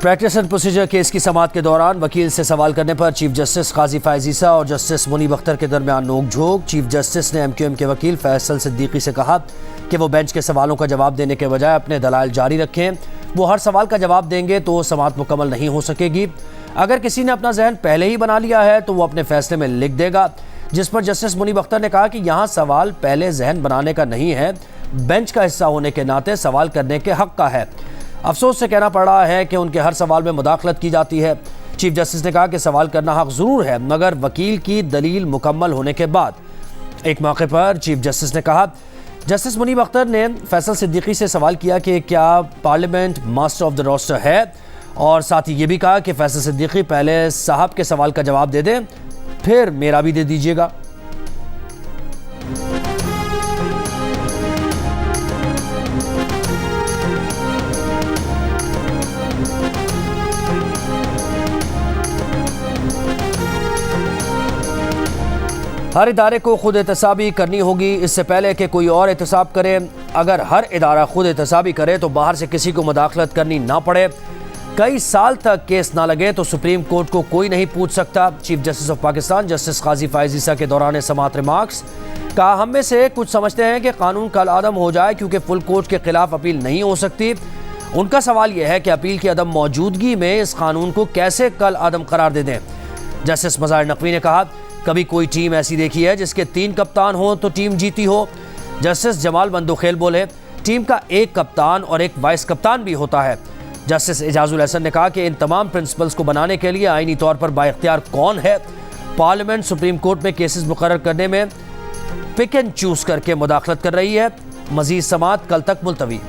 Practice and procedure case की समाअत के दौरान वकील से सवाल करने पर चीफ जस्टिस काजी फैज़ ईसा और जस्टिस मुनीब अख्तर के दरमियान नोकझोंक। चीफ जस्टिस ने एमक्यूएम के वकील फैसल सिद्दीकी से कहा कि वो बेंच के सवालों का जवाब देने के बजाय अपने दलाइल जारी रखें। वो हर सवाल का जवाब देंगे तो समाअत मुकम्मल नहीं हो सकेगी। अगर किसी ने अपना जहन पहले ही बना लिया है तो वो अपने फैसले में लिख देगा। जिस पर जस्टिस मुनीब अख्तर ने कहा कि यहाँ सवाल पहले जहन बनाने का नहीं है, बेंच का हिस्सा होने के नाते सवाल करने के हक का है। अफसोस से कहना पड़ रहा है कि उनके हर सवाल में मुदाखलत की जाती है। चीफ जस्टिस ने कहा कि सवाल करना हक ज़रूर है, मगर वकील की दलील मुकम्मल होने के बाद। एक मौके पर चीफ जस्टिस ने कहा, जस्टिस मुनीब अख्तर ने फैसल सिद्दीकी से सवाल किया कि क्या parliament master of the roster है, और साथ ही ये भी कहा कि फैसल सिद्दीकी पहले साहब के सवाल का जवाब दे दें, फिर मेरा भी दे दीजिएगा। हर इदारे को खुद एहतसाबी करनी होगी इससे पहले कि कोई और एहतसाब करे। अगर हर इदारा खुद एहतसाबी करे तो बाहर से किसी को मुदाखलत करनी ना पड़े। कई साल तक केस ना लगे तो सुप्रीम कोर्ट को कोई नहीं पूछ सकता। Chief justice of Pakistan justice Qazi Faez Isa के दौरान समाअत रिमार्क्स। कहा, हम में से कुछ समझते हैं कि कानून कल अदम हो जाए क्योंकि फुल कोर्ट के खिलाफ अपील नहीं हो सकती। उनका सवाल यह है कि अपील की अदम मौजूदगी में इस कानून को कैसे कल अदम करार दे दें। जस्टिस मज़ाहिर नकवी ने कहा, कभी कोई टीम ऐसी देखी है जिसके 3 कप्तान हो तो टीम जीती हो। जस्टिस जमाल बंदोखेल बोले, टीम का एक कप्तान और एक वाइस कप्तान भी होता है। जस्टिस एजाजुल हसन ने कहा कि इन तमाम प्रिंसिपल्स को बनाने के लिए आईनी तौर पर बाइख्तियार कौन है। पार्लियामेंट सुप्रीम कोर्ट में केसेस मुकर्रर करने में पिक एंड चूज करके मुदाखलत कर रही है। मजीद समाअत कल तक मुलतवी।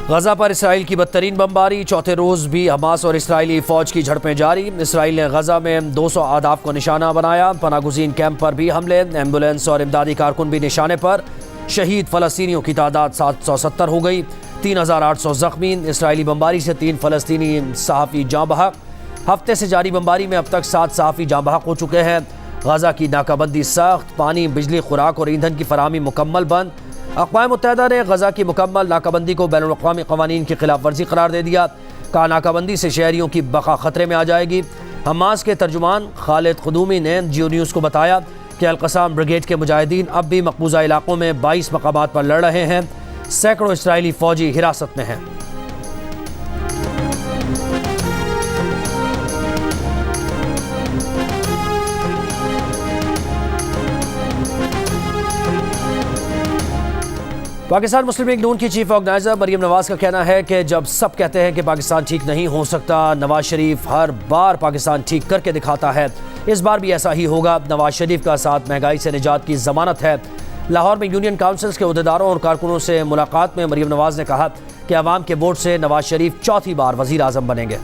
गजा पर इसराइल की बदतरीन बमबारी। चौथे रोज़ भी हमास और इसराइली फ़ौज की झड़पें जारी। इसराइल ने गजा में 200 आदाफ को निशाना बनाया। पनागुज़ीन कैंप पर भी हमले। एम्बुलेंस और इमदादी कारकुन भी निशाने पर। शहीद फ़लस्तीनियों की तादाद 770 हो गई। 3800 ज़ख्मी। इसराइली बमबारी से 3 फ़लस्तीनी सहाफ़ी जाँ बहक। हफ्ते से जारी बमबारी में अब तक 7 सहाफ़ी जाँ बहक हो चुके हैं। गजा की नाकाबंदी सख्त। पानी, बिजली, खुराक और ईंधन की फराहमी मुकम्मल बंद। अक़वाम मुत्तहिदा ने गजा की मुकम्मल नाकाबंदी को बैनुल अक़वामी क़वानीन की खिलाफ वर्जी करार दे दिया। कहा, नाकाबंदी से शहरियों की बका खतरे में आ जाएगी। हमास के तर्जुमान खालिद ख़ुदूमी ने जियो न्यूज़ को बताया कि अल-क़साम ब्रिगेड के मुजाहिदीन अब भी मक़बूज़ा इलाक़ों में 22 मकामात पर लड़ रहे हैं। सैकड़ों इसराइली फ़ौजी हिरासत में हैं। पाकिस्तान मुस्लिम लीग नून की चीफ ऑर्गेनाइजर मरीम नवाज का कहना है कि जब सब कहते हैं कि पाकिस्तान ठीक नहीं हो सकता, नवाज शरीफ हर बार पाकिस्तान ठीक करके दिखाता है। इस बार भी ऐसा ही होगा। नवाज शरीफ का साथ महंगाई से निजात की ज़मानत है। लाहौर में यूनियन काउंसिल्स के अहदेदारों और कारकुनों से मुलाकात में मरीम नवाज ने कहा कि अवाम के वोट से नवाज शरीफ चौथी बार वज़ीर आज़म बनेंगे।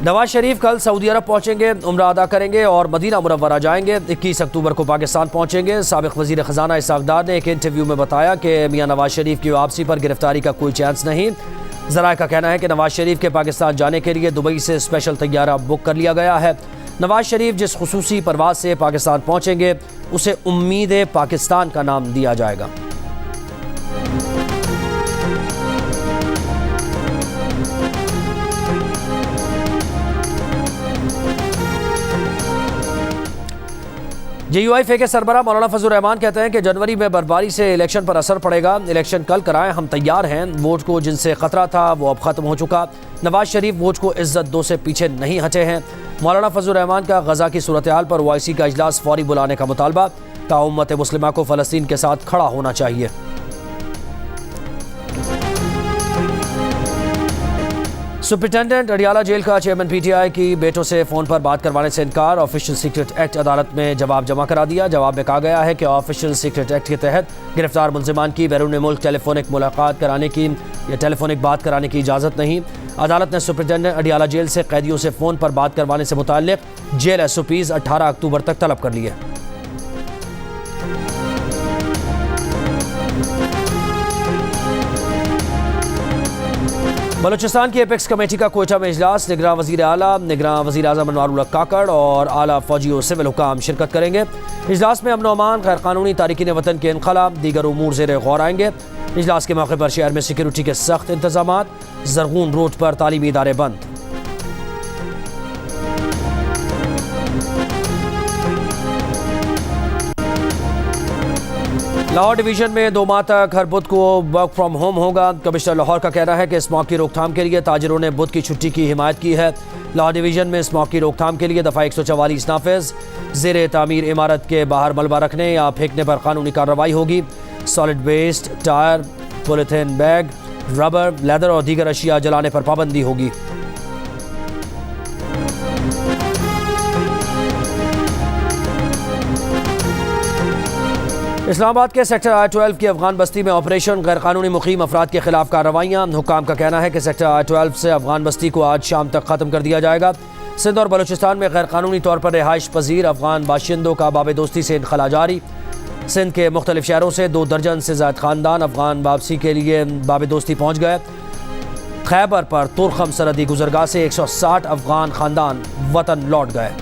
नवाज शरीफ कल सऊदी अरब पहुंचेंगे, उम्रा अदा करेंगे और मदीना मुनव्वरा जाएंगे। 21 अक्टूबर को पाकिस्तान पहुंचेंगे। साबिक़ वज़ीर ख़ज़ाना इसहाक़ डार ने एक इंटरव्यू में बताया कि मियां नवाज शरीफ की वापसी पर गिरफ्तारी का कोई चांस नहीं। ज़राए का कहना है कि नवाज शरीफ के पाकिस्तान जाने के लिए दुबई से स्पेशल तैयारा बुक कर लिया गया है। नवाज शरीफ जिस खुसूसी परवाज़ से पाकिस्तान पहुँचेंगे उसे उम्मीद पाकिस्तान का नाम दिया जाएगा। JUIF के सरबराह मौलाना फजल रहमान कहते हैं कि जनवरी में बर्फबारी से इलेक्शन पर असर पड़ेगा। इलेक्शन कल कराएं, हम तैयार हैं। वोट को जिनसे ख़तरा था वो अब ख़त्म हो चुका। नवाज शरीफ वोट को इज्जत दो से पीछे नहीं हटे हैं। मौलाना फजल रहमान का गजा की सूरत हाल पर OIC का इजलास फौरी बुलाने का मुतालबा। कहा, उम्मत मुस्लिमा को फ़लस्तीन के साथ खड़ा होना चाहिए। सुप्रिटेंडेंट अडियाला जेल का चेयरमैन PTI की बेटों से फ़ोन पर बात करवाने से इनकार। ऑफिशियल सीक्रेट एक्ट अदालत में जवाब जमा करा दिया। जवाब में कहा गया है कि ऑफिशियल सीक्रेट एक्ट के तहत गिरफ्तार मुल्जिमान की बैरून मुल्क टेलीफोनिक मुलाकात कराने की या टेलीफोनिक बात कराने की इजाज़त नहीं। अदालत ने सुप्रिटेंडेंट अडियाला जेल से कैदियों से फ़ोन पर बात करवाने से मुताल्लिक़ जेल SOPs 18 अक्टूबर तक तलब कर लिए। बलूचिस्तान की एपेक्स कमेटी का कोयटा में इजलास। निगरान वज़ीर आला, निगरान वज़ीर आज़म अनवारुल्लाह काकड़ और आला फौजी और सिविल हुकाम शिरकत करेंगे। इजलास में अमन अमान, गैर कानूनी तारिकीन वतन के इनखला, दीगर उमूर ज़ेर गौर आएंगे। इजलास के मौके पर शहर में सिक्योरिटी के सख्त इंतजाम। ज़रगून रोड पर तालीमी इदारे बंद। लाहौर डिवीजन में 2 माह तक हर बुध को वर्क फ्रॉम होम होगा। कमिश्नर लाहौर का कहना है कि स्मॉग की रोकथाम के लिए ताजिरों ने बुध की छुट्टी की हिमायत की है। लाहौर डिवीजन में स्मॉग की रोकथाम के लिए दफ़ा 144 नाफिज। ज़ेर तामीर इमारत के बाहर मलबा रखने या फेंकने पर कानूनी कार्रवाई होगी। Solid waste, tyre, polythene bag, rubber, leather और दीगर अशिया जलाने पर पाबंदी होगी। इस्लामाबाद के सेक्टर I-12 की अफगान बस्ती में ऑपरेशन। गैर कानूनी मुकीम अफराद के खिलाफ कार्रवाइयाँ। हुकाम का कहना है कि सेक्टर I-12 से अफगान बस्ती को आज शाम तक ख़त्म कर दिया जाएगा। सिंध और बलूचिस्तान में गैर कानूनी तौर पर रिहाइश पजीर अफगान बाशिंदों का बाब दोस्ती से इनखला जारी। सिंध के मुख्तलिफ शहरों से 2 दर्जन से ज़ायद ख़ानदान अफगान वापसी के लिए बाब दोस्ती पहुँच गए। खैबर पर तुरखम सरहदी गुजरगाह से 160 अफगान ख़ानदान वतन लौट गए।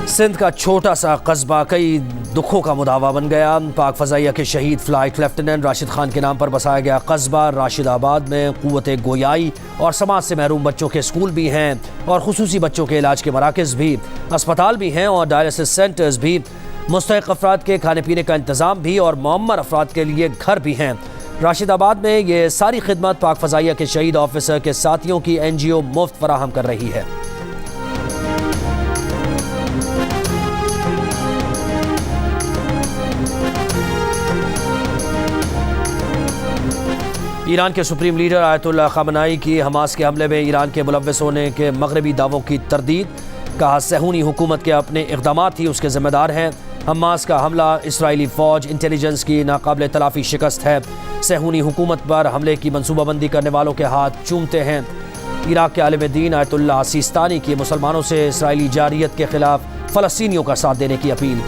सिंध का छोटा सा कस्बा कई दुखों का मुदावा बन गया। पाक फ़ज़ाइया के शहीद फ्लाइट लेफ्टिनेंट राशिद खान के नाम पर बसाया गया कस्बा राशिदाबाद में क़ुव्वत गोयाई और समाज से महरूम बच्चों के स्कूल भी हैं और खुसूसी बच्चों के इलाज के मराकज़ भी, अस्पताल भी हैं और डायलिसिस सेंटर्स भी, मुस्तहिक़ अफराद के खाने पीने का इंतज़ाम भी और मुअम्मर अफराद के लिए घर भी हैं। राशिदाबाद में ये सारी खिदमत पाक फ़ज़ाइया के शहीद ऑफिसर के साथियों की NGO मुफ्त फराहम कर रही है। ईरान के सुप्रीम लीडर आयतुल्लाह ख़ामेनी की हमास के हमले में ईरान के मुलव्वस होने के मगरबी दावों की तरदीद। कहा सहूनी हुकूमत के अपने इक़दामात ही उसके ज़िम्मेदार हैं। हमास का हमला इसराइली फ़ौज इंटेलिजेंस की नाकाबिल तलाफ़ी शिकस्त है। सहूनी हुकूमत पर हमले की मनसूबाबंदी करने वालों के हाथ चूमते हैं। इराक़ के आलिम दीन आयतुल्लाह सिस्तानी की मुसलमानों से इसराइली जारियत के ख़िलाफ़ फ़लस्तीनियों का साथ देने की अपील।